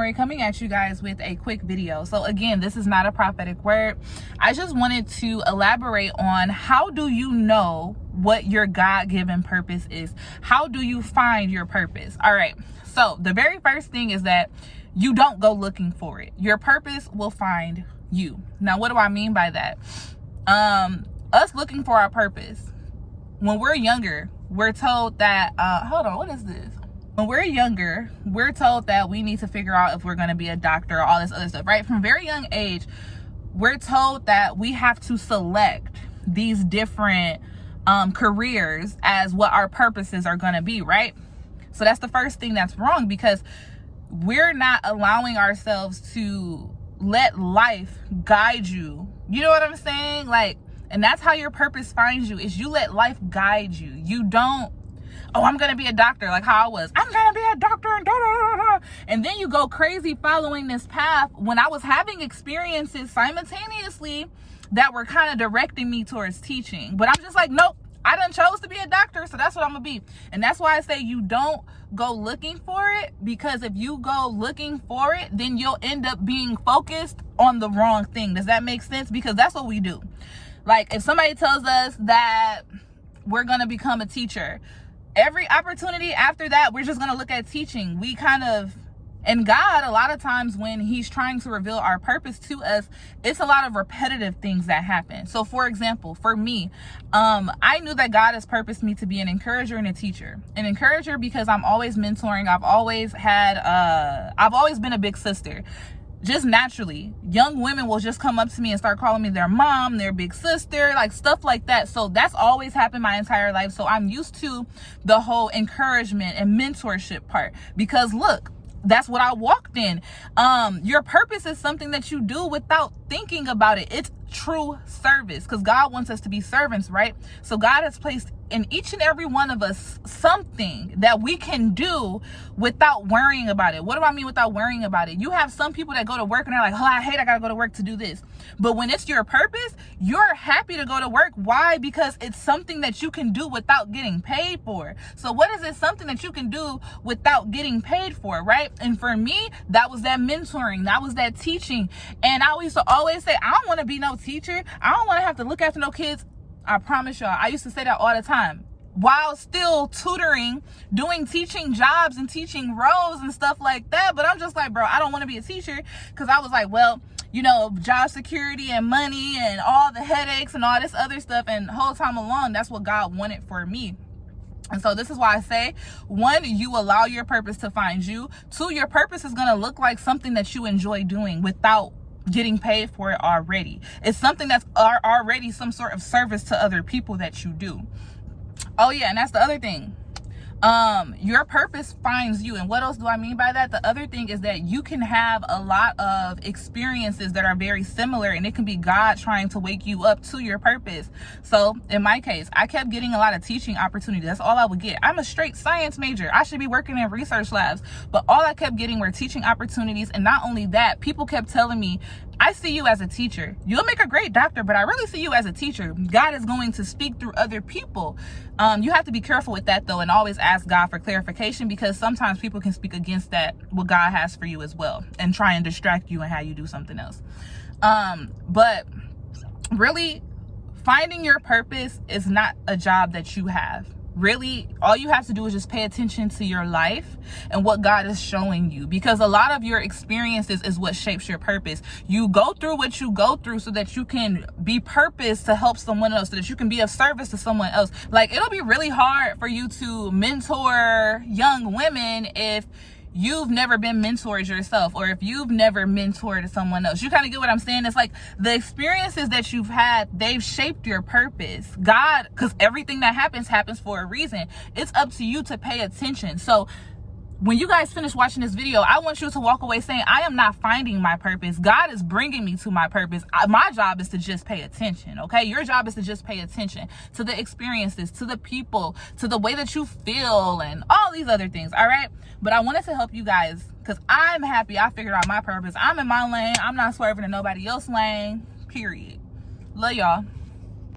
Mary, coming at you guys with a quick video. So again, this is not a prophetic word. I just wanted to elaborate on how do you know what your God-given purpose is? How do you find your purpose? All right, so the very first thing is that you don't go looking for it. Your purpose will find you. Now, what do I mean by that? Us looking for our purpose. When we're younger, we're told that, hold on, what is this? When we're younger, we're told that we need to figure out if we're going to be a doctor or all this other stuff, right? From a very young age, we're told that we have to select these different careers as what our purposes are going to be, right? So that's the first thing that's wrong, because we're not allowing ourselves to let life guide you. You know what I'm saying? Like, and that's how your purpose finds you, is you let life guide you. You don't, oh, I'm going to be a doctor, like how I was. I'm going to be a doctor and da, da, da, da. And then you go crazy following this path when I was having experiences simultaneously that were kind of directing me towards teaching. But I'm just like, nope, I done chose to be a doctor, so that's what I'm going to be. And that's why I say you don't go looking for it, because if you go looking for it, then you'll end up being focused on the wrong thing. Does that make sense? Because that's what we do. Like, if somebody tells us that we're going to become a teacher, every opportunity after that, we're just going to look at teaching. We kind of, and God, a lot of times when he's trying to reveal our purpose to us, it's a lot of repetitive things that happen. So for example, for me, I knew that God has purposed me to be an encourager and a teacher. An encourager because I'm always mentoring. I've always been a big sister. Just naturally, young women will just come up to me and start calling me their mom, their big sister, like stuff like that. So that's always happened my entire life. So I'm used to the whole encouragement and mentorship part, because look, that's what I walked in. Your purpose is something that you do without thinking about it. It's true service, because God wants us to be servants, right? So God has placed in each and every one of us something that we can do without worrying about it. What do I mean without worrying about it? You have some people that go to work and they're like, oh, I gotta go to work to do this. But when it's your purpose, you're happy to go to work. Why? Because it's something that you can do without getting paid for. So what is it? Something that you can do without getting paid for, right? And for me, that was that mentoring. That was that teaching. And I used to always say, I don't want to be no teacher. I don't want to have to look after no kids. I promise y'all, I used to say that all the time while still tutoring, doing teaching jobs and teaching roles and stuff like that. But I'm just like, bro, I don't want to be a teacher, because I was like, well, you know, job security and money and all the headaches and all this other stuff. And the whole time along, that's what God wanted for me. And so this is why I say, one, you allow your purpose to find you. Two, your purpose is going to look like something that you enjoy doing without getting paid for it already. It's something that's already some sort of service to other people that you do. Oh yeah, and that's the other thing. Your purpose finds you. And what else do I mean by that? The other thing is that you can have a lot of experiences that are very similar, and it can be God trying to wake you up to your purpose. So in my case, I kept getting a lot of teaching opportunities. That's all I would get. I'm a straight science major. I should be working in research labs, but all I kept getting were teaching opportunities. And not only that, people kept telling me, I see you as a teacher. You'll make a great doctor, but I really see you as a teacher. God is going to speak through other people. You have to be careful with that though, and always ask God for clarification, because sometimes people can speak against that, what God has for you as well, and try and distract you and have you do something else. But really, finding your purpose is not a job that you have. Really, all you have to do is just pay attention to your life and what God is showing you, because a lot of your experiences is what shapes your purpose. You go through what you go through so that you can be purposed to help someone else, so that you can be of service to someone else. Like, it'll be really hard for you to mentor young women if you've never been mentored yourself, or if you've never mentored someone else. You kind of get what I'm saying? It's like the experiences that you've had, they've shaped your purpose. God, because everything that happens for a reason. It's up to you to pay attention. So when you guys finish watching this video, I want you to walk away saying, I am not finding my purpose. God is bringing me to my purpose. My job is to just pay attention, okay? Your job is to just pay attention to the experiences, to the people, to the way that you feel, and all these other things, all right? But I wanted to help you guys, because I'm happy I figured out my purpose. I'm in my lane. I'm not swerving in nobody else's lane, period. Love y'all.